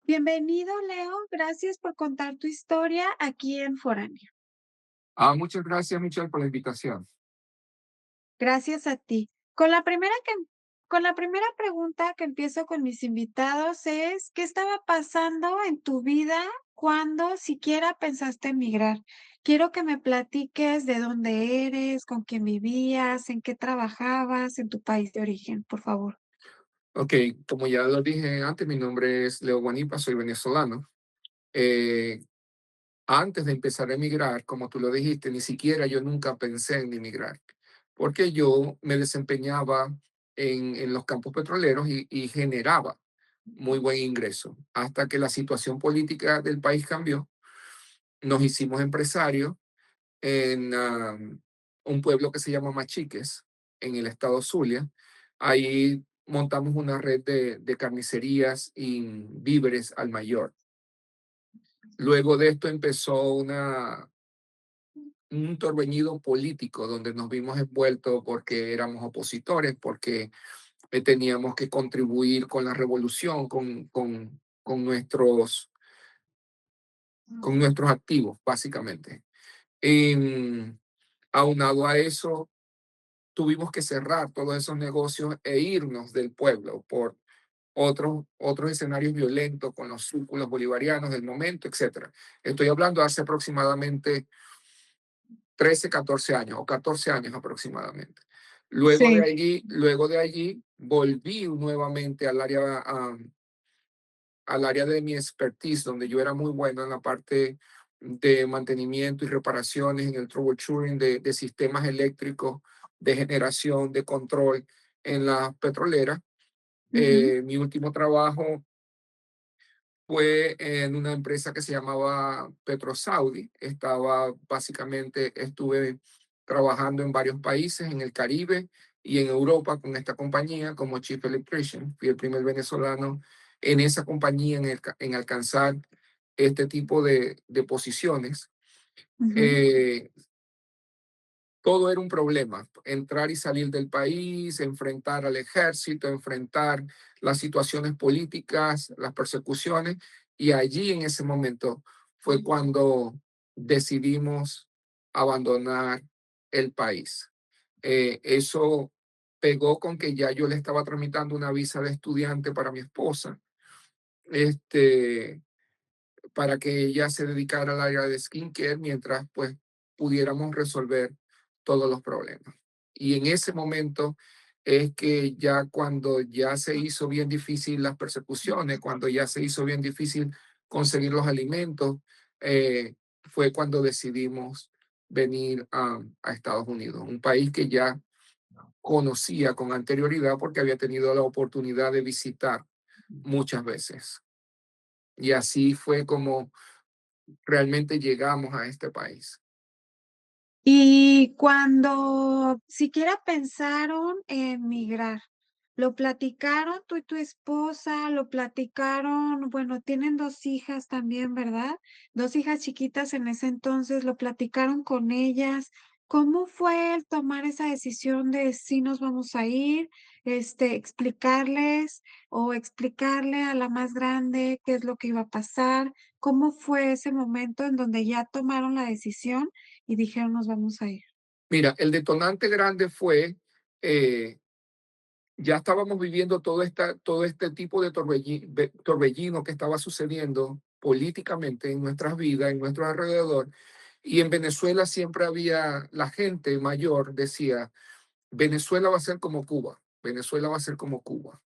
Bienvenido, Leo. Gracias por contar tu historia aquí en Foránea. Muchas gracias, Michelle, por la invitación. Gracias a ti. Con la primera pregunta que empiezo con mis invitados es, ¿qué estaba pasando en tu vida cuando siquiera pensaste en migrar? Quiero que me platiques de dónde eres, con quién vivías, en qué trabajabas, en tu país de origen, por favor. Ok, como ya lo dije antes, mi nombre es Leo Guanipa, soy venezolano. Eh, Antes de empezar a emigrar, como tú lo dijiste, ni siquiera yo nunca pensé en emigrar, porque yo me desempeñaba en los campos petroleros y generaba muy buen ingreso, hasta que la situación política del país cambió. Nos hicimos empresarios en un pueblo que se llama Machiques, en el estado Zulia. Ahí montamos una red de carnicerías y víveres al mayor. Luego de esto empezó un torbellino político donde nos vimos envueltos porque éramos opositores, porque teníamos que contribuir con la revolución, con nuestros activos, básicamente. Y, aunado a eso, tuvimos que cerrar todos esos negocios e irnos del pueblo por otros escenarios violentos con los círculos bolivarianos del momento, etcétera. Estoy hablando hace aproximadamente 13, 14 años o 14 años aproximadamente. Sí. Luego de allí volví nuevamente al área de mi expertise, donde yo era muy bueno en la parte de mantenimiento y reparaciones, en el troubleshooting de sistemas eléctricos, de generación, de control en las petroleras. Ujú, Mi último trabajo fue en una empresa que se llamaba PetroSaudi. Estuve trabajando en varios países, en el Caribe y en Europa con esta compañía como Chief Electrician. Fui el primer venezolano en esa compañía en alcanzar este tipo de posiciones. ujú. Eh, Todo era un problema, entrar y salir del país, enfrentar al ejército, enfrentar las situaciones políticas, las persecuciones, y allí en ese momento fue cuando decidimos abandonar el país. Eso pegó con que ya yo le estaba tramitando una visa de estudiante para mi esposa, este, para que ella se dedicara al área de skincare mientras pues pudiéramos resolver todos los problemas. Y en ese momento es que ya cuando ya se hizo bien difícil las persecuciones, cuando ya se hizo bien difícil conseguir los alimentos, fue cuando decidimos venir a Estados Unidos, un país que ya conocía con anterioridad porque había tenido la oportunidad de visitar muchas veces. Y así fue como realmente llegamos a este país. Y cuando siquiera pensaron en migrar, ¿lo platicaron tú y tu esposa? ¿Lo platicaron? Bueno, tienen 2 hijas también, ¿verdad? 2 hijas chiquitas en ese entonces, ¿lo platicaron con ellas? ¿Cómo fue el tomar esa decisión de sí nos vamos a ir? Explicarles o explicarle a la más grande qué es lo que iba a pasar. ¿Cómo fue ese momento en donde ya tomaron la decisión y dijeron: "Nos vamos a ir"? Mira, el detonante grande fue, eh, ya estábamos viviendo todo este tipo de torbellino que estaba sucediendo políticamente en nuestras vidas, en nuestro alrededor. Y en Venezuela siempre había, la gente mayor decía, Venezuela va a ser como Cuba, Venezuela va a ser como Cuba.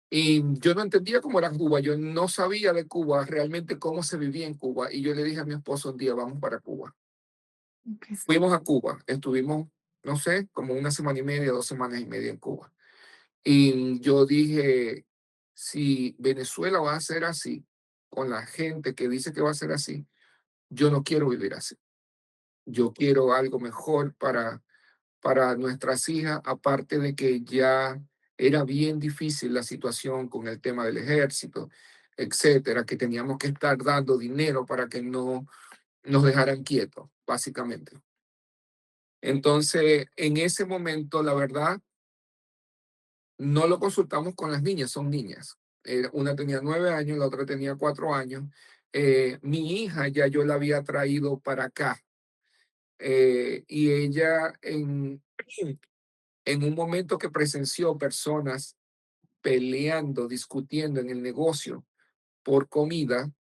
Y yo no entendía cómo era Cuba, yo no sabía de Cuba realmente cómo se vivía en Cuba. Y yo le dije a mi esposo un día, vamos para Cuba. Okey. Fuimos a Cuba, estuvimos, no sé, como una semana y media, 2 semanas y media en Cuba. Y yo dije, si Venezuela va a ser así, con la gente que dice que va a ser así, yo no quiero vivir así. Yo quiero algo mejor para nuestras hijas, aparte de que ya era bien difícil la situación con el tema del ejército, etcétera, que teníamos que estar dando dinero para que no nos dejaran quietos, básicamente. Entonces, en ese momento, la verdad, no lo consultamos con las niñas, son niñas. Una tenía 9 años, la otra tenía 4 años. Mi hija ya yo la había traído para acá, y ella en un momento que presenció personas peleando, discutiendo en el negocio por comida.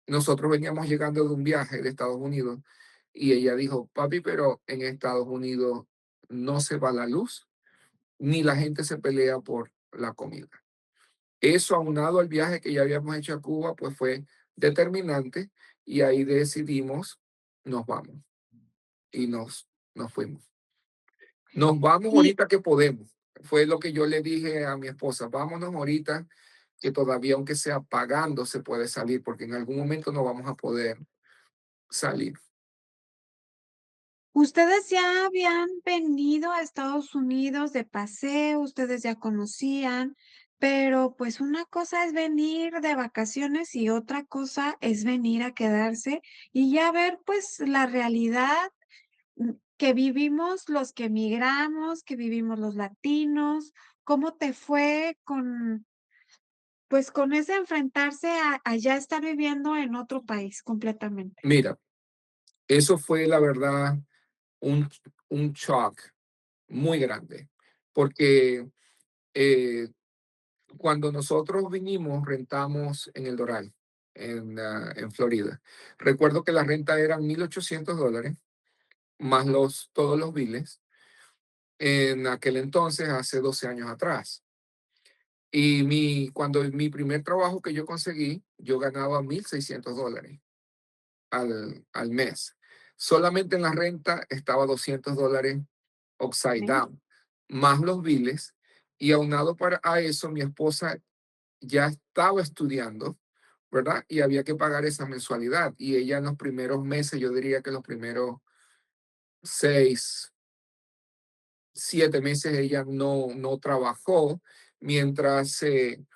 Nosotros veníamos llegando de un viaje de Estados Unidos y ella dijo, papi, pero en Estados Unidos no se va la luz, ni la gente se pelea por la comida. Eso aunado al viaje que ya habíamos hecho a Cuba, pues fue determinante y ahí decidimos, nos vamos y nos fuimos. Nos vamos Y ahorita que podemos. Fue lo que yo le dije a mi esposa, vámonos ahorita que todavía aunque sea pagando se puede salir, porque en algún momento no vamos a poder salir. ustedes ya habían venido a Estados Unidos de paseo, ustedes ya conocían, pero pues una cosa es venir de vacaciones y otra cosa es venir a quedarse y ya ver pues la realidad que vivimos los que emigramos, que vivimos los latinos. ¿Cómo te fue con, pues, con ese enfrentarse a ya estar viviendo en otro país completamente? Mira, eso fue la verdad un, un shock muy grande, porque eh, cuando nosotros vinimos rentamos en el Doral, en Florida. Recuerdo que la renta eran $1,800 más todos los biles en aquel entonces, hace 12 años atrás. Y cuando mi primer trabajo que yo conseguí, yo ganaba $1,600 al mes. Solamente en la renta estaba $200 upside Okey. down, más los biles. Y aunado a eso, mi esposa ya estaba estudiando, ¿verdad? Y había que pagar esa mensualidad. Y ella en los primeros meses, yo diría que los primeros 6, 7 meses, ella no trabajó mientras se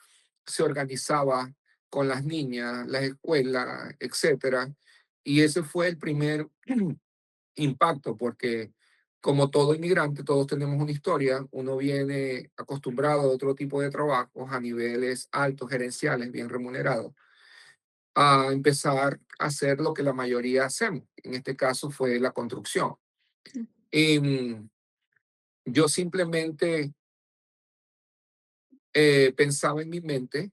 organizaba con las niñas, las escuelas, etcétera. Y ese fue el primer impacto, porque como todo inmigrante, todos tenemos una historia. Uno viene acostumbrado a otro tipo de trabajos a niveles altos, gerenciales, bien remunerados, a empezar a hacer lo que la mayoría hacemos. En este caso fue la construcción. Mm. Em, yo simplemente pensaba en mi mente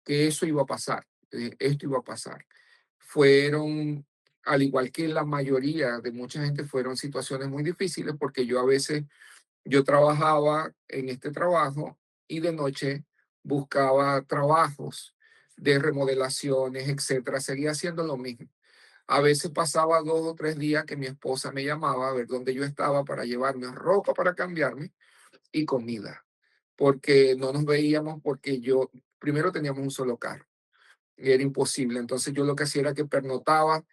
que eso iba a pasar, esto iba a pasar. Fueron, al igual que la mayoría de mucha gente, fueron situaciones muy difíciles porque yo a veces, yo trabajaba en este trabajo y de noche buscaba trabajos de remodelaciones, etcétera. Seguía haciendo lo mismo. A veces pasaba 2 o 3 días que mi esposa me llamaba a ver dónde yo estaba para llevarme ropa para cambiarme y comida, porque no nos veíamos porque yo, primero teníamos un solo carro y era imposible. Entonces yo lo que hacía era que pernotaba,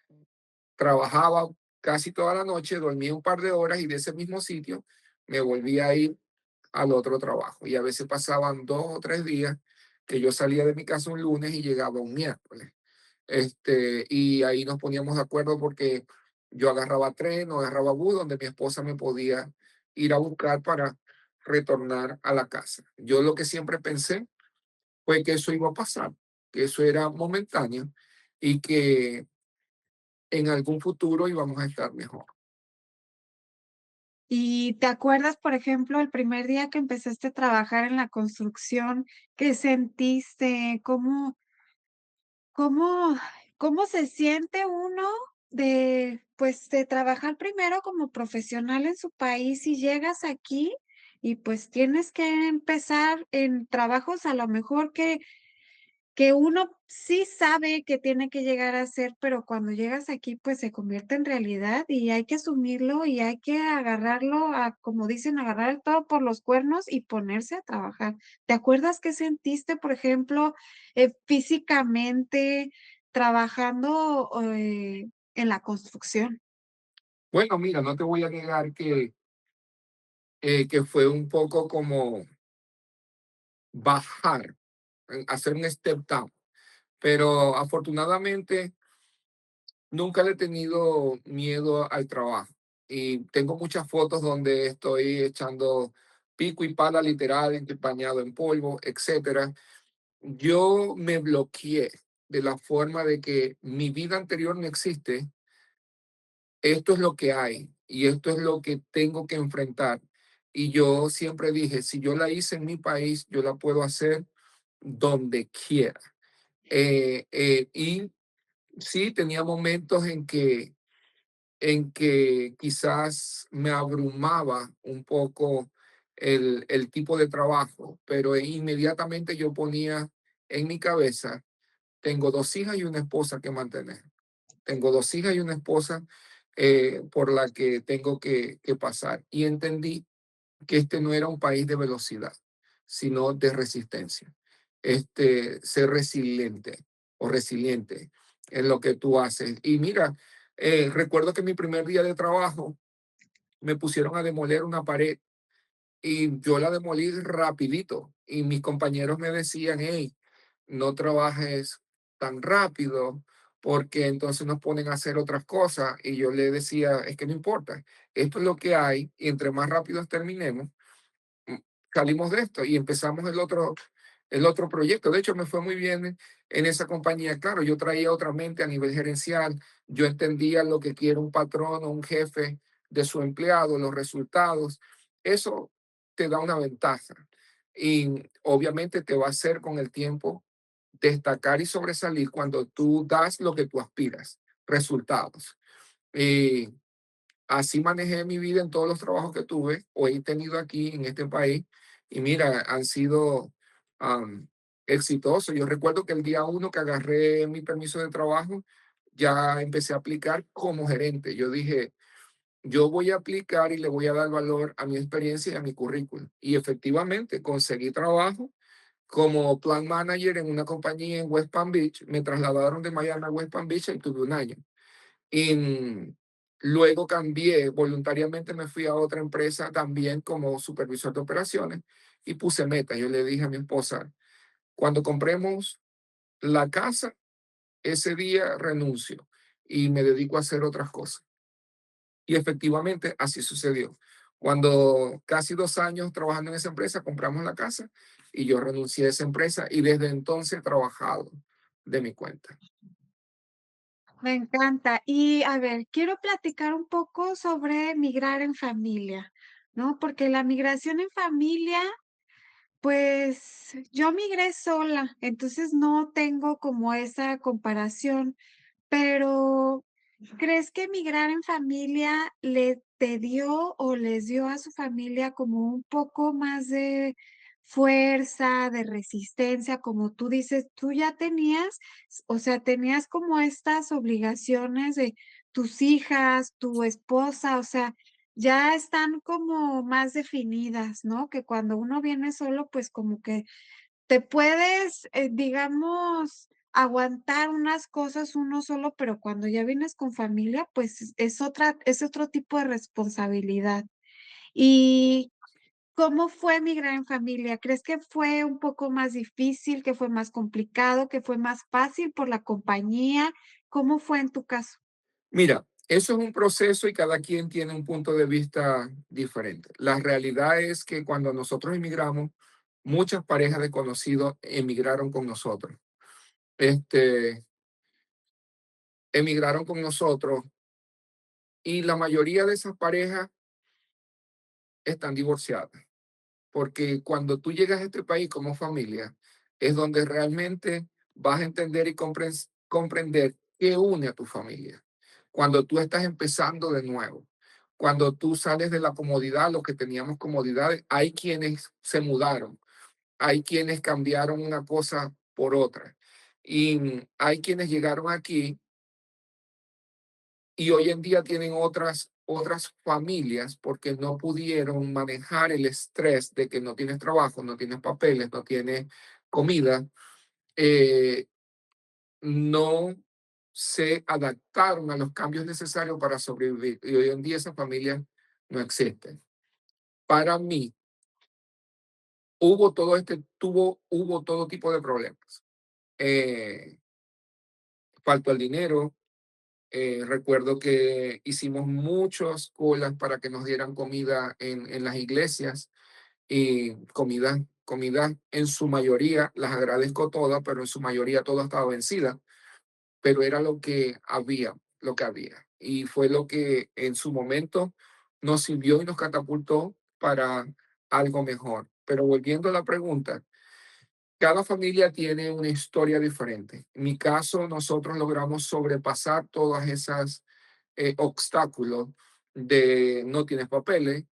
trabajaba casi toda la noche, dormía un par de horas y de ese mismo sitio me volvía a ir al otro trabajo. Y a veces pasaban 2 o 3 días que yo salía de mi casa un lunes y llegaba un miércoles. Y ahí nos poníamos de acuerdo porque yo agarraba tren o agarraba bus donde mi esposa me podía ir a buscar para retornar a la casa. Yo lo que siempre pensé fue que eso iba a pasar, que eso era momentáneo y que en algún futuro íbamos a estar mejor. ¿Y te acuerdas, por ejemplo, el primer día que empezaste a trabajar en la construcción, qué sentiste? ¿Cómo cómo se siente uno de, pues, de trabajar primero como profesional en su país y llegas aquí y, pues, tienes que empezar en trabajos a lo mejor que uno sí sabe que tiene que llegar a hacer, pero cuando llegas aquí, pues, se convierte en realidad y hay que asumirlo y hay que agarrarlo a, como dicen, agarrar el toro por los cuernos y ponerse a trabajar. ¿Te acuerdas qué sentiste, por ejemplo, físicamente trabajando, en la construcción? Bueno, mira, no te voy a negar que fue un poco como bajar, hacer un step down, pero afortunadamente nunca le he tenido miedo al trabajo y tengo muchas fotos donde estoy echando pico y pala literal, bañado en polvo, etcétera. yo me bloqueé de la forma de que mi vida anterior no existe, esto es lo que hay y esto es lo que tengo que enfrentar. Y yo siempre dije, si yo la hice en mi país, yo la puedo hacer donde quiera. Y sí, tenía momentos en que quizás me abrumaba un poco el tipo de trabajo, pero inmediatamente yo ponía en mi cabeza, tengo 2 hijas y una esposa que mantener. Tengo 2 hijas y una esposa por la que tengo que pasar. Y entendí que este no era un país de velocidad, sino de resistencia. Ser resiliente o resiliente en lo que tú haces. Y mira, recuerdo que mi primer día de trabajo me pusieron a demoler una pared y yo la demolí rapidito. Y mis compañeros me decían, hey, no trabajes tan rápido porque entonces nos ponen a hacer otras cosas. Y yo le decía, es que no importa, esto es lo que hay y entre más rápido terminemos, mm, salimos de esto y empezamos el otro proyecto. De hecho, me fue muy bien en esa compañía. Claro, yo traía otra mente a nivel gerencial, yo entendía lo que quiere un patrón o un jefe de su empleado, los resultados. Eso te da una ventaja y obviamente te va a hacer con el tiempo destacar y sobresalir cuando tú das lo que tú aspiras, resultados. Y así manejé mi vida en todos los trabajos que tuve o he tenido aquí en este país. Y mira, han sido am, exitosos. Yo recuerdo que el día uno que agarré mi permiso de trabajo, ya empecé a aplicar como gerente. Yo dije, yo voy a aplicar y le voy a dar valor a mi experiencia y a mi currículum. Y efectivamente conseguí trabajo como plan manager en una compañía en West Palm Beach. Me trasladaron de Miami a West Palm Beach y tuve un año. Y luego cambié, voluntariamente me fui a otra empresa también como supervisor de operaciones y puse meta. Yo le dije a mi esposa, cuando compremos la casa, ese día renuncio y me dedico a hacer otras cosas. Y efectivamente así sucedió. Cuando casi 2 años trabajando en esa empresa, compramos la casa y yo renuncié a esa empresa y desde entonces he trabajado de mi cuenta. Me encanta. Y a ver, quiero platicar un poco sobre migrar en familia, ¿no? Porque la migración en familia, pues yo migré sola, entonces no tengo como esa comparación. Pero, ¿crees que emigrar en familia le te dio o les dio a su familia como un poco más de fuerza, de resistencia? Como tú dices, tú ya tenías, o sea, tenías como estas obligaciones de tus hijas, tu esposa, o sea, ya están como más definidas, ¿no? Que cuando uno viene solo, pues como que te puedes, digamos, aguantar unas cosas uno solo, pero cuando ya vienes con familia, pues es otro tipo de responsabilidad. ¿Y cómo fue migrar en familia? ¿Crees que fue un poco más difícil, que fue más complicado, que fue más fácil por la compañía? ¿Cómo fue en tu caso? Mira, eso es un proceso y cada quien tiene un punto de vista diferente. La realidad es que cuando nosotros emigramos, muchas parejas de conocidos emigraron con nosotros. Este, emigraron con nosotros y la mayoría de esas parejas están divorciadas, porque cuando tú llegas a este país como familia, es donde realmente vas a entender y comprender qué une a tu familia. Cuando tú estás empezando de nuevo, cuando tú sales de la comodidad, los que teníamos comodidades, hay quienes se mudaron, hay quienes cambiaron una cosa por otra y hay quienes llegaron aquí y hoy en día tienen otras familias porque no pudieron manejar el estrés de que no tienes trabajo, no tienes papeles, no tienes comida, eh, no se adaptaron a los cambios necesarios para sobrevivir. Y hoy en día esas familias no existen. Para mí, hubo todo tipo de problemas. Eh, Faltó el dinero. Recuerdo que hicimos muchas colas para que nos dieran comida en las iglesias y comida. comidas en su mayoría, las agradezco todas, pero en su mayoría todas estaban vencidas, pero era lo que había. Y fue lo que en su momento nos sirvió y nos catapultó para algo mejor. Pero volviendo a la pregunta, cada familia tiene una historia diferente. En mi caso, nosotros logramos sobrepasar todas esas obstáculos de no tienes papeles,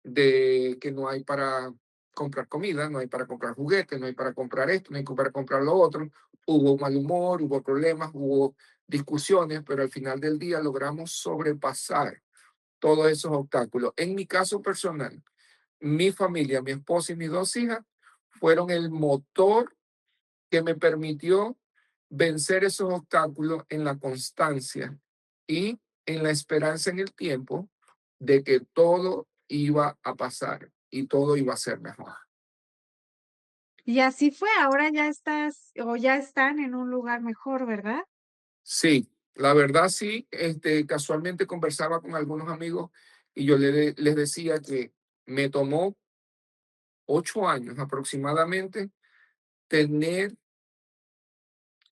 de que no hay para comprar comida, no hay para comprar juguetes, no hay para comprar esto, no hay para comprar lo otro. Hubo mal humor, hubo problemas, hubo discusiones, pero al final del día logramos sobrepasar todos esos obstáculos. En mi caso personal, mi familia, mi esposa y mis dos hijas fueron el motor que me permitió vencer esos obstáculos en la constancia y en la esperanza en el tiempo de que todo iba a pasar y todo iba a ser mejor. Y así fue, ahora ya estás o ya están en un lugar mejor, ¿verdad? Sí, la verdad sí, casualmente conversaba con algunos amigos y yo les decía que me tomó 8 años aproximadamente tener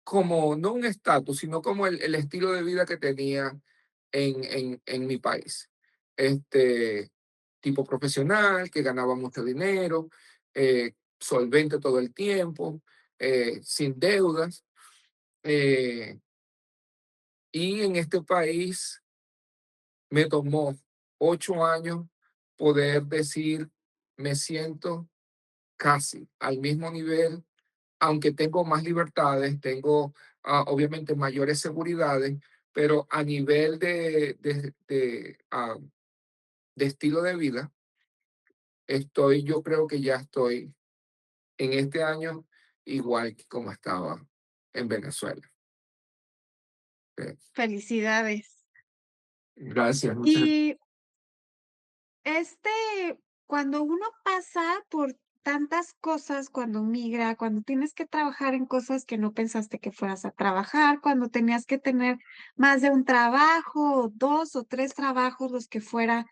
como, no un estatus, sino como el estilo de vida que tenía en mi país. Este tipo profesional, que ganaba mucho dinero, solvente todo el tiempo, sin deudas. eh, y en este país me tomó 8 años poder decir, me siento casi al mismo nivel, aunque tengo más libertades, tengo obviamente mayores seguridades, pero a nivel de estilo de vida, yo creo que ya estoy en este año igual que como estaba en Venezuela. Eh, Felicidades. Gracias, muchas. Y, este, cuando uno pasa por tantas cosas, cuando migra, cuando tienes que trabajar en cosas que no pensaste que fueras a trabajar, cuando tenías que tener más de un trabajo, o 2 o 3 trabajos, los que fuera,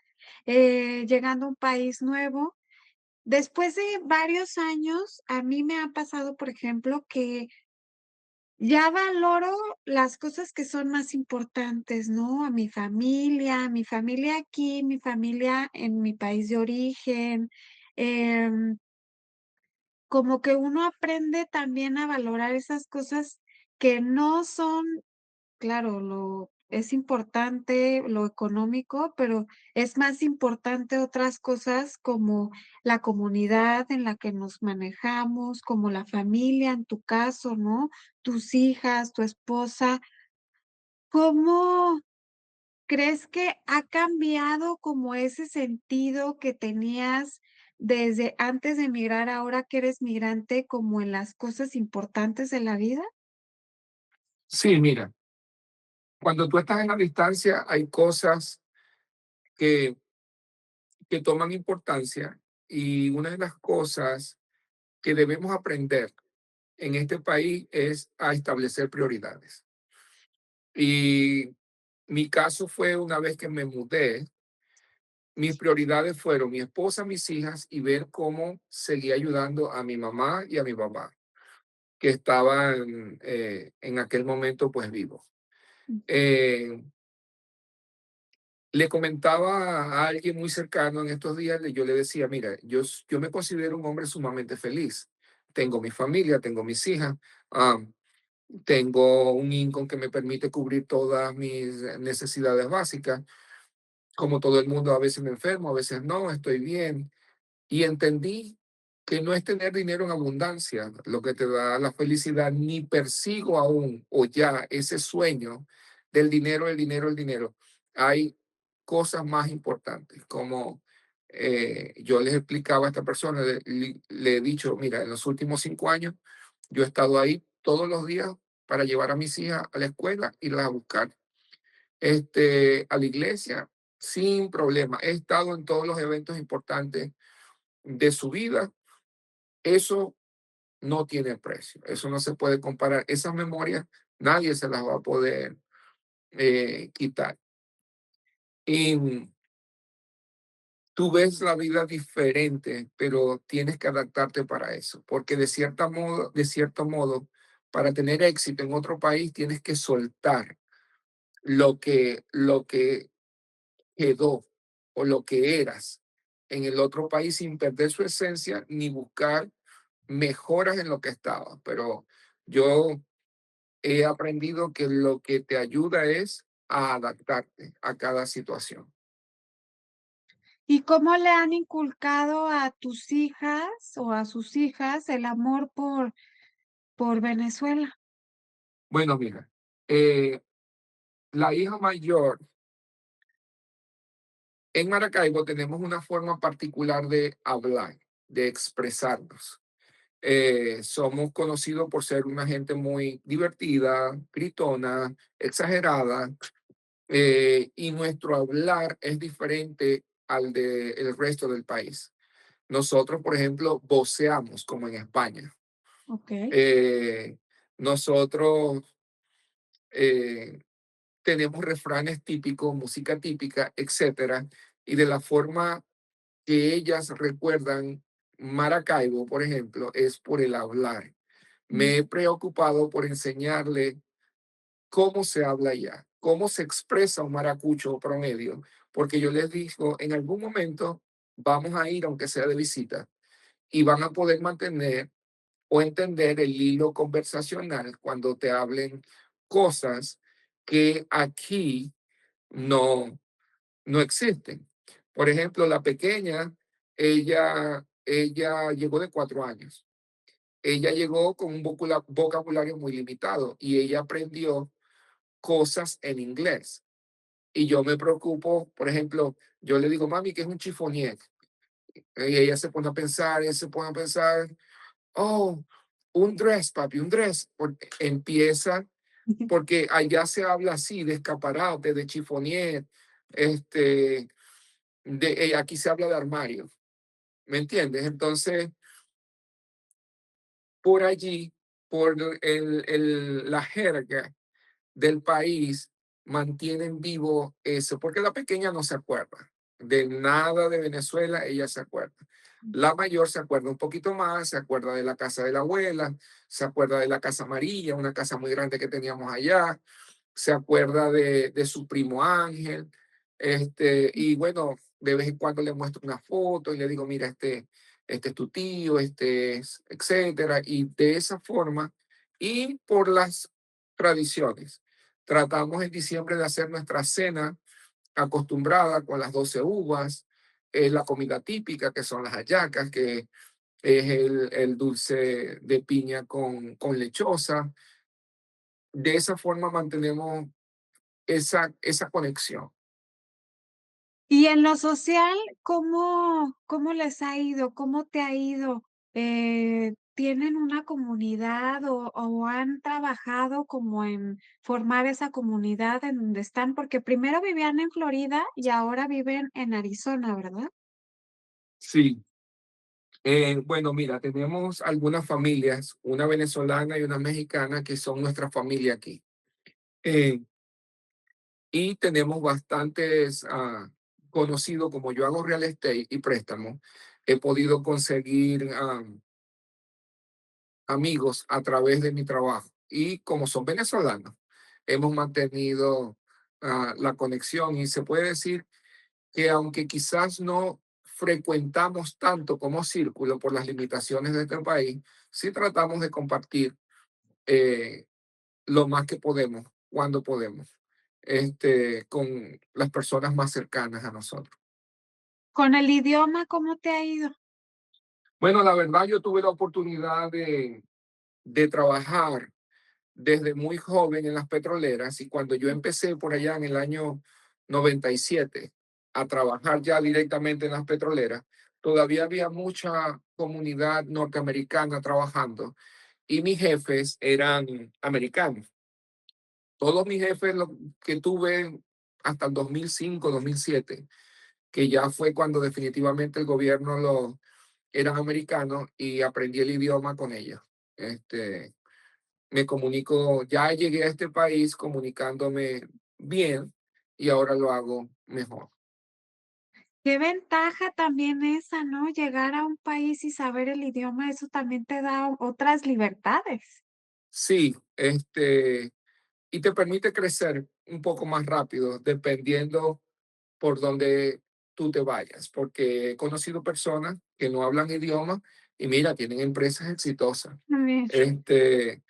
llegando a un país nuevo. Después de varios años, a mí me ha pasado, por ejemplo, que ya valoro las cosas que son más importantes, ¿no? A mi familia aquí, mi familia en mi país de origen. em, Como que uno aprende también a valorar esas cosas que no son, claro, lo es importante lo económico, pero es más importante otras cosas como la comunidad en la que nos manejamos, como la familia, en tu caso, ¿no? Tus hijas, tu esposa. ¿Cómo crees que ha cambiado como ese sentido que tenías desde antes de emigrar, ahora que eres migrante, como en las cosas importantes de la vida? Sí, mira, cuando tú estás en la distancia hay cosas que, que toman importancia y una de las cosas que debemos aprender en este país es a establecer prioridades. Y mi caso fue una vez que me mudé, mis prioridades fueron mi esposa, mis hijas y ver cómo seguía ayudando a mi mamá y a mi papá, que estaban en aquel momento pues vivos. Eh, Le comentaba a alguien muy cercano en estos días, yo le decía, mira, yo me considero un hombre sumamente feliz. Tengo mi familia, tengo mis hijas, ah, tengo un income que me permite cubrir todas mis necesidades básicas. Como todo el mundo, a veces me enfermo, a veces no, estoy bien. Y entendí que no es tener dinero en abundancia lo que te da la felicidad, ni persigo aún o ya ese sueño del dinero, el dinero, el dinero. Hay cosas más importantes, como yo les explicaba a esta persona, le he dicho, mira, en los últimos 5 años yo he estado ahí todos los días para llevar a mis hijas a la escuela, irlas a buscar a la iglesia sin problema. He estado en todos los eventos importantes de su vida. Eso no tiene precio, eso no se puede comparar. Esas memorias nadie se las va a poder quitar. Y tú ves la vida diferente, pero tienes que adaptarte para eso, porque de cierto modo, para tener éxito en otro país tienes que soltar lo que quedó o lo que eras en el otro país sin perder su esencia ni buscar mejoras en lo que estaba. Pero yo he aprendido que lo que te ayuda es a adaptarte a cada situación. ¿Y cómo le han inculcado a tus hijas o a sus hijas el amor por Venezuela? Bueno, mira, eh, la hija mayor, en Maracaibo tenemos una forma particular de hablar, de expresarnos. Somos conocidos por ser una gente muy divertida, gritona, exagerada, y nuestro hablar es diferente al del resto del país. Nosotros, por ejemplo, voceamos como en España. Okey. Eh, nosotros eh, tenemos refranes típicos, música típica, etcétera, y de la forma que ellas recuerdan Maracaibo, por ejemplo, es por el hablar. Mm. Me he preocupado por enseñarle cómo se habla allá, cómo se expresa un maracucho promedio, porque yo les digo, en algún momento vamos a ir, aunque sea de visita, y van a poder mantener o entender el hilo conversacional cuando te hablen cosas que aquí no, no existen. Por ejemplo, la pequeña, ella llegó de 4 años. Ella llegó con un vocabulario muy limitado y ella aprendió cosas en inglés. Y yo me preocupo, por ejemplo, yo le digo, mami, ¿qué es un chiffonier? Y ella se pone a pensar, y se pone a pensar, oh, un dress, papi, un dress. Porque empieza, porque allá se habla así, de escaparate, de chiffonier, este, aquí se habla de armario, ¿me entiendes? Entonces, por allí, por la jerga del país, mantienen vivo eso, porque la pequeña no se acuerda de nada de Venezuela, ella se acuerda. La mayor se acuerda un poquito más, se acuerda de la casa de la abuela, se acuerda de la casa amarilla, una casa muy grande que teníamos allá, se acuerda de su primo Ángel, y bueno, de vez en cuando le muestro una foto y le digo, mira, este es tu tío, este es, etcétera, y de esa forma, y por las tradiciones. Tratamos en diciembre de hacer nuestra cena acostumbrada con las 12 uvas, la comida típica, que son las hallacas, que es el dulce de piña con lechosa. De esa forma mantenemos esa conexión. Y en lo social, ¿cómo les ha ido? ¿Cómo te ha ido? ¿Tienen una comunidad o han trabajado como en formar esa comunidad en donde están? Porque primero vivían en Florida y ahora viven en Arizona, ¿verdad? Sí, bueno, mira, tenemos algunas familias, una venezolana y una mexicana, que son nuestra familia aquí. Eh, y tenemos bastantes conocidos, como yo hago real estate y préstamos, he podido conseguir amigos a través de mi trabajo. Y como son venezolanos, hemos mantenido la conexión y se puede decir que aunque quizás no frecuentamos tanto como círculo por las limitaciones de este país, sí tratamos de compartir eh, lo más que podemos, cuando podemos, con las personas más cercanas a nosotros. Con el idioma, ¿cómo te ha ido? Bueno, la verdad yo tuve la oportunidad de trabajar desde muy joven en las petroleras y cuando yo empecé por allá en el año 97 a trabajar ya directamente en las petroleras, todavía había mucha comunidad norteamericana trabajando y mis jefes eran americanos. Todos mis jefes que tuve hasta el 2005, 2007, que ya fue cuando definitivamente el gobierno eran americanos y aprendí el idioma con ellos. Me comunico, ya llegué a este país comunicándome bien y ahora lo hago mejor. Qué ventaja también esa, ¿no? Llegar a un país y saber el idioma, eso también te da otras libertades. Sí, y te permite crecer un poco más rápido dependiendo por donde tú te vayas, porque he conocido personas que no hablan idioma y mira, tienen empresas exitosas. También. Este,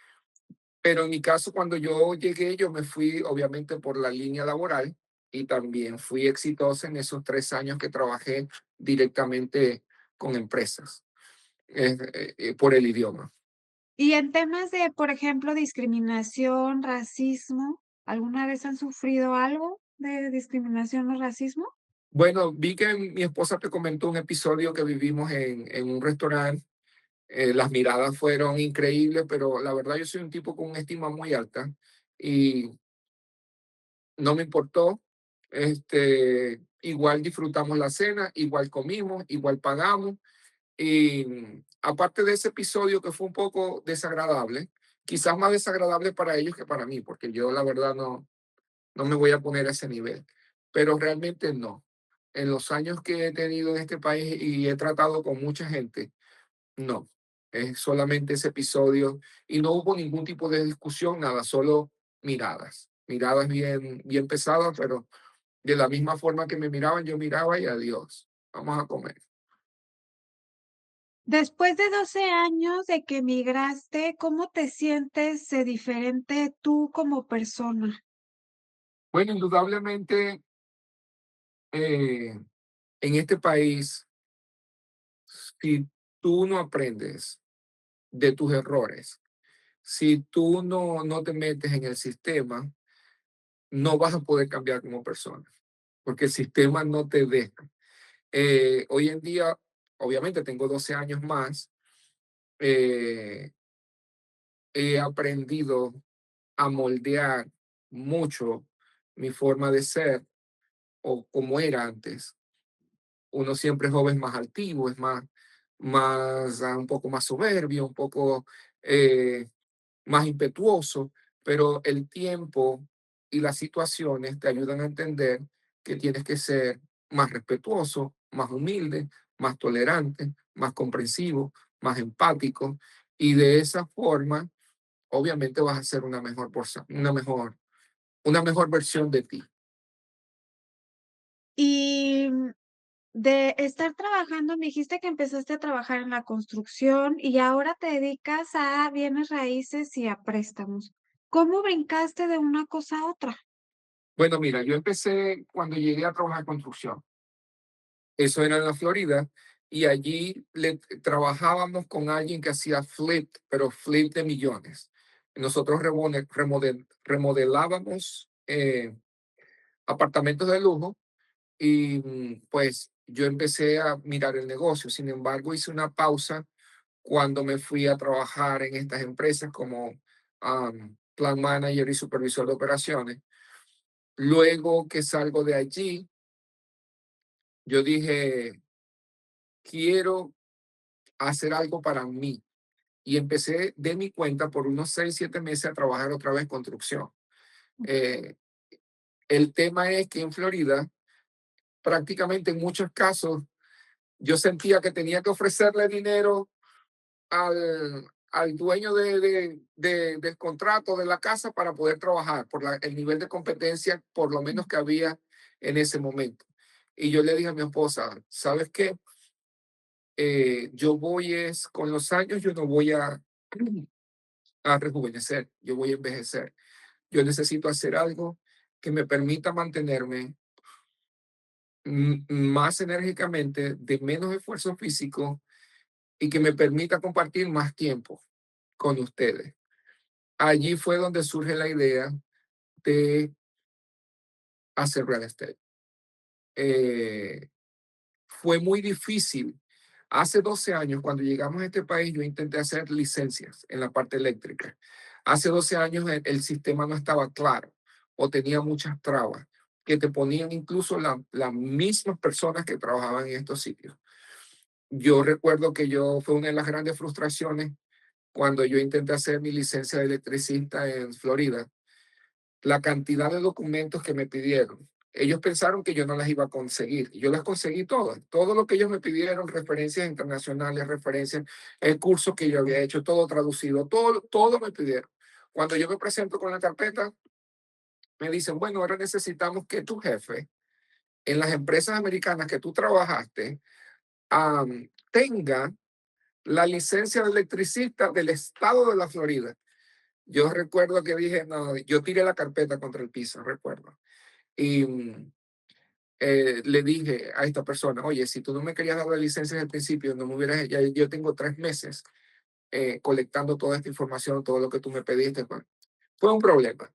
pero en mi caso, cuando yo llegué, yo me fui obviamente por la línea laboral y también fui exitosa en esos 3 años que trabajé directamente con empresas por el idioma. Y en temas de, por ejemplo, discriminación, racismo, ¿alguna vez han sufrido algo de discriminación o racismo? Bueno, vi que mi esposa te comentó un episodio que vivimos en un restaurante. Las miradas fueron increíbles, pero la verdad yo soy un tipo con una estima muy alta y no me importó. Igual disfrutamos la cena, igual comimos, igual pagamos. Y aparte de ese episodio que fue un poco desagradable, quizás más desagradable para ellos que para mí, porque yo la verdad no me voy a poner a ese nivel, pero realmente no. En los años que he tenido en este país y he tratado con mucha gente, no. Es solamente ese episodio y no hubo ningún tipo de discusión, nada, solo miradas. Miradas bien pesadas, pero de la misma forma que me miraban, yo miraba y adiós. Vamos a comer. Después de 12 años de que emigraste, ¿cómo te sientes de diferente tú como persona? Bueno, indudablemente en este país, si tú no aprendes de tus errores, si tú no te metes en el sistema, no vas a poder cambiar como persona, porque el sistema no te deja. Hoy en día, obviamente tengo 12 años más, eh, he aprendido a moldear mucho mi forma de ser o como era antes. Uno siempre es joven, más altivo, es un poco más soberbio, un poco eh, más impetuoso, pero el tiempo y las situaciones te ayudan a entender que tienes que ser más respetuoso, más humilde, más tolerante, más comprensivo, más empático, y de esa forma, obviamente vas a ser una mejor versión de ti. Y de estar trabajando, me dijiste que empezaste a trabajar en la construcción y ahora te dedicas a bienes raíces y a préstamos. ¿Cómo brincaste de una cosa a otra? Bueno, mira, yo empecé cuando llegué a trabajar en construcción. Eso era en la Florida. Y allí trabajábamos con alguien que hacía flip, pero flip de millones. Nosotros remodelábamos apartamentos de lujo y pues yo empecé a mirar el negocio. Sin embargo, hice una pausa cuando me fui a trabajar en estas empresas como plan manager y supervisor de operaciones. Luego que salgo de allí, yo dije, quiero hacer algo para mí. Y empecé de mi cuenta por unos 6, 7 meses a trabajar otra vez construcción. Eh, el tema es que en Florida, prácticamente en muchos casos, yo sentía que tenía que ofrecerle dinero al dueño del contrato de la casa para poder trabajar por el nivel de competencia, por lo menos que había en ese momento. Y yo le dije a mi esposa, ¿sabes qué? Yo voy es, con los años, yo no voy a rejuvenecer, yo voy a envejecer. Yo necesito hacer algo que me permita mantenerme más enérgicamente, de menos esfuerzo físico y que me permita compartir más tiempo con ustedes. Allí fue donde surge la idea de hacer real estate. Eh, fue muy difícil. Hace 12 años, cuando llegamos a este país, yo intenté hacer licencias en la parte eléctrica. Hace 12 años el sistema no estaba claro o tenía muchas trabas que te ponían incluso las mismas personas que trabajaban en estos sitios. Yo recuerdo que fue una de las grandes frustraciones cuando yo intenté hacer mi licencia de electricista en Florida, la cantidad de documentos que me pidieron. Ellos pensaron que yo no las iba a conseguir. Y yo las conseguí todas. Todo lo que ellos me pidieron, referencias internacionales, referencias, el curso que yo había hecho, todo traducido, todo me pidieron. Cuando yo me presento con la carpeta, me dicen, bueno, ahora necesitamos que tu jefe en las empresas americanas que tú trabajaste tenga la licencia de electricista del estado de la Florida. Yo recuerdo que dije, no, yo tiré la carpeta contra el piso, recuerdo. Y le dije a esta persona, oye, si tú no me querías dar la licencia desde el principio, no me hubieras, ya yo tengo 3 meses colectando toda esta información, todo lo que tú me pediste. Pues, fue un problema.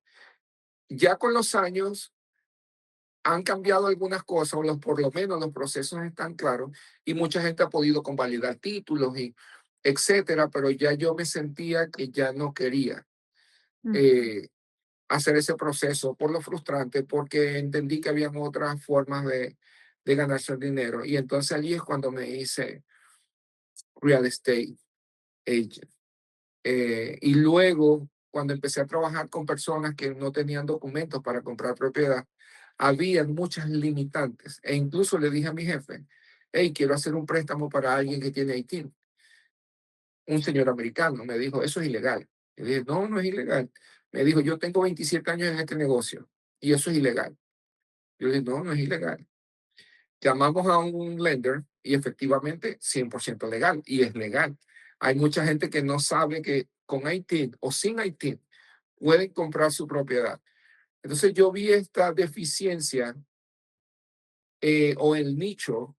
Ya con los años han cambiado algunas cosas, o por lo menos los procesos están claros, y mucha gente ha podido convalidar títulos y etcétera, pero ya yo me sentía que ya no quería Ujú. eh, hacer ese proceso por lo frustrante, porque entendí que habían otras formas de ganarse el dinero. Y entonces allí es cuando me hice real estate agent. Y luego, cuando empecé a trabajar con personas que no tenían documentos para comprar propiedad, había muchas limitantes. E incluso le dije a mi jefe, hey, quiero hacer un préstamo para alguien que tiene Haití. Un señor americano me dijo, eso es ilegal. Y dije, no, no es ilegal. Me dijo, yo tengo 27 años en este negocio y eso es ilegal. Yo dije, no, no es ilegal. Llamamos a un lender y efectivamente 100% legal y es legal. Hay mucha gente que no sabe que con ITIN o sin ITIN pueden comprar su propiedad. Entonces yo vi esta deficiencia o el nicho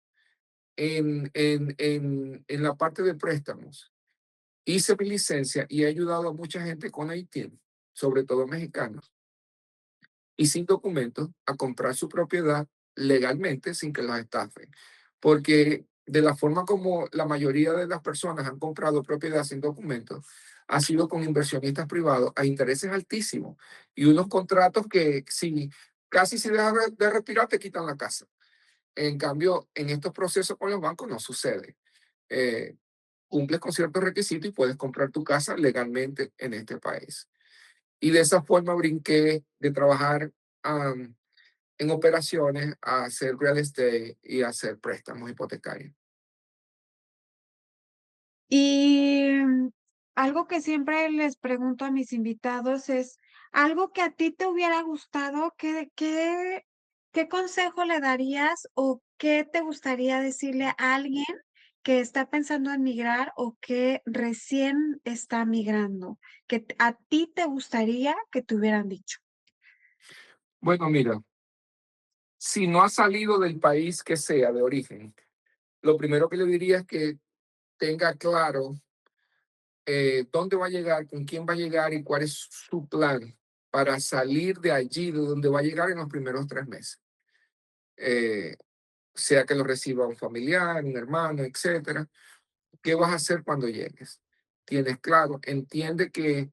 en la parte de préstamos. Hice mi licencia y he ayudado a mucha gente con ITIN, sobre todo mexicanos y sin documentos a comprar su propiedad legalmente sin que los estafen. Porque de la forma como la mayoría de las personas han comprado propiedad sin documentos, ha sido con inversionistas privados a intereses altísimos y unos contratos que si casi si dejas de respirar te quitan la casa. En cambio, en estos procesos con los bancos no sucede. Eh, Cumples con ciertos requisitos y puedes comprar tu casa legalmente en este país. Y de esa forma brinqué de trabajar en operaciones a hacer real estate y a hacer préstamos hipotecarios. Y algo que siempre les pregunto a mis invitados es, algo que a ti te hubiera gustado, ¿qué consejo le darías o qué te gustaría decirle a alguien que está pensando en migrar o que recién está migrando? A ti te gustaría que te hubieran dicho. Bueno, mira, si no ha salido del país que sea de origen, lo primero que le diría es que tenga claro dónde va a llegar, con quién va a llegar y cuál es su plan para salir de allí, de donde va a llegar en los primeros 3 meses. Eh, sea que lo reciba un familiar, un hermano, etcétera. ¿Qué vas a hacer cuando llegues? Tienes claro, entiende que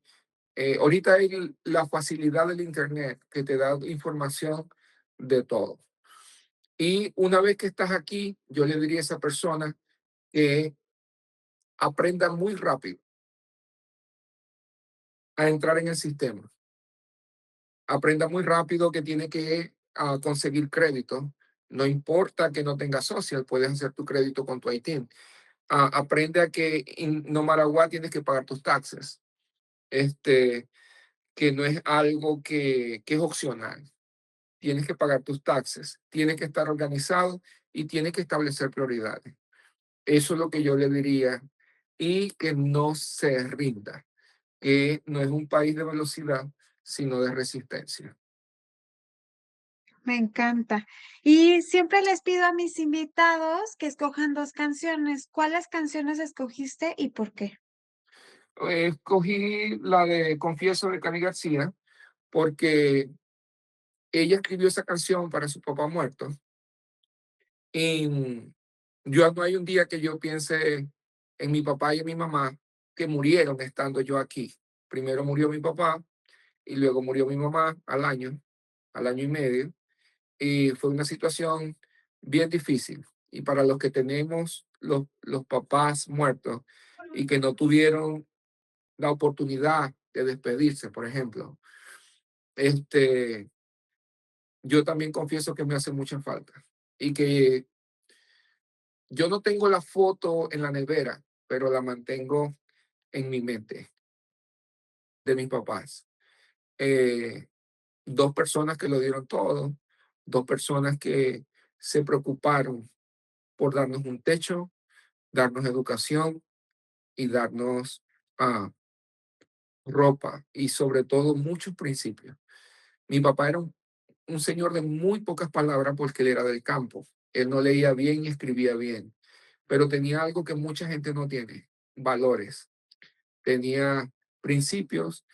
ahorita hay la facilidad del Internet que te da información de todo. Y una vez que estás aquí, yo le diría a esa persona que aprenda muy rápido a entrar en el sistema. Aprenda muy rápido que tiene que conseguir crédito. No importa que no tengas social, puedes hacer tu crédito con tu ITIN. Aprende a que no matter what tienes que pagar tus taxes. Este, que no es algo que es opcional. Tienes que pagar tus taxes, tienes que estar organizado y tienes que establecer prioridades. Eso es lo que yo le diría. Y que no se rinda, que no es un país de velocidad, sino de resistencia. Me encanta. Y siempre les pido a mis invitados que escojan 2 canciones. ¿Cuáles canciones escogiste y por qué? Escogí la de Confieso de Cani García porque ella escribió esa canción para su papá muerto. Y yo no hay un día que yo piense en mi papá y en mi mamá que murieron estando yo aquí. Primero murió mi papá y luego murió mi mamá al año y medio. Y fue una situación bien difícil. Y para los que tenemos los papás muertos y que no tuvieron la oportunidad de despedirse, por ejemplo, este, yo también confieso que me hace mucha falta y que yo no tengo la foto en la nevera, pero la mantengo en mi mente de mis papás. Eh, Dos personas que lo dieron todo, dos personas que se preocuparon por darnos un techo, darnos educación y darnos ah, ropa y sobre todo muchos principios. Mi papá era un señor de muy pocas palabras porque él era del campo. Él no leía bien y escribía bien, pero tenía algo que mucha gente no tiene, valores. Tenía principios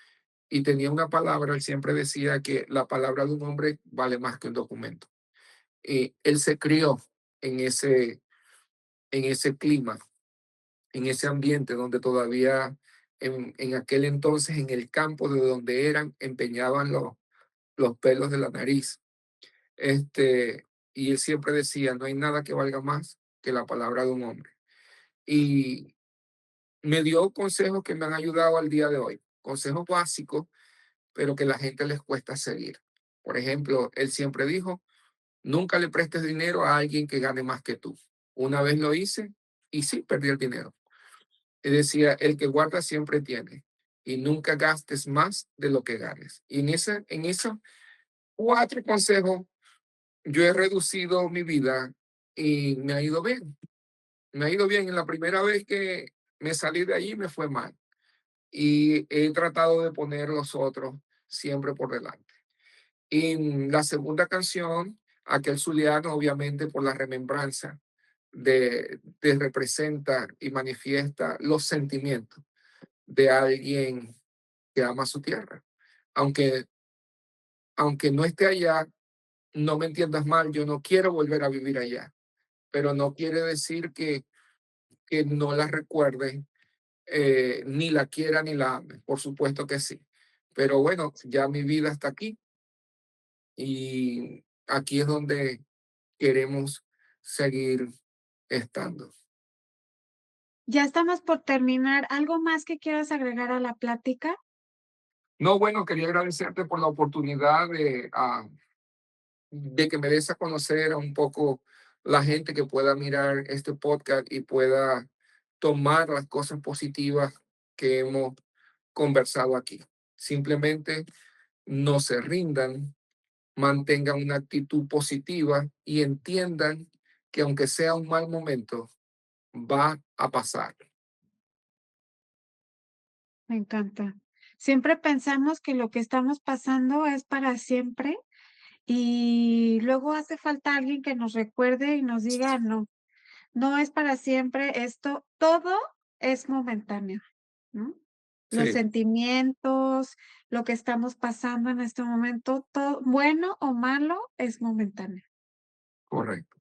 y tenía una palabra. Él siempre decía que la palabra de un hombre vale más que un documento. Él se crió en ese clima, en ese ambiente donde todavía en aquel entonces en el campo de donde eran empeñaban los pelos de la nariz. Y él siempre decía, no hay nada que valga más que la palabra de un hombre. Y me dio consejos que me han ayudado al día de hoy, consejos básicos, pero que la gente les cuesta seguir. Por ejemplo, él siempre dijo, nunca le prestes dinero a alguien que gane más que tú. Una vez lo hice y sí, perdí el dinero. Él decía, el que guarda siempre tiene y nunca gastes más de lo que ganes. Y en esos cuatro consejos yo he reducido mi vida y me ha ido bien. Me ha ido bien. En la primera vez que me salí de allí me fue mal y he tratado de poner los otros siempre por delante. Y en la segunda canción, aquel zuliano, obviamente por la remembranza representa y manifiesta los sentimientos de alguien que ama su tierra. Aunque, aunque no esté allá, no me entiendas mal, yo no quiero volver a vivir allá, pero no quiere decir que no la recuerde, ni la quiera ni la ame. Por supuesto que sí. Pero bueno, ya mi vida está aquí y aquí es donde queremos seguir estando. Ya estamos por terminar, ¿algo más que quieras agregar a la plática? No, bueno, quería agradecerte por la oportunidad de que me des a conocer a un poco la gente que pueda mirar este podcast y pueda tomar las cosas positivas que hemos conversado aquí. Simplemente no se rindan, mantengan una actitud positiva y entiendan que aunque sea un mal momento, va a pasar. Me encanta. Siempre pensamos que lo que estamos pasando es para siempre y luego hace falta alguien que nos recuerde y nos diga: "No, no es para siempre, esto todo es momentáneo", ¿no? Los Sí, sentimientos, lo que estamos pasando en este momento, todo, bueno o malo, es momentáneo. correcto.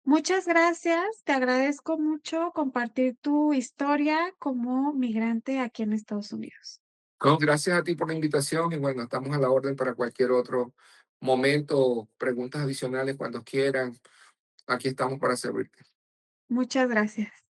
Muchas gracias, te agradezco mucho compartir tu historia como migrante aquí en Estados Unidos. Gracias a ti por la invitación y bueno, estamos a la orden para cualquier otro momento, preguntas adicionales cuando quieran. Aquí estamos para servirte. Muchas gracias.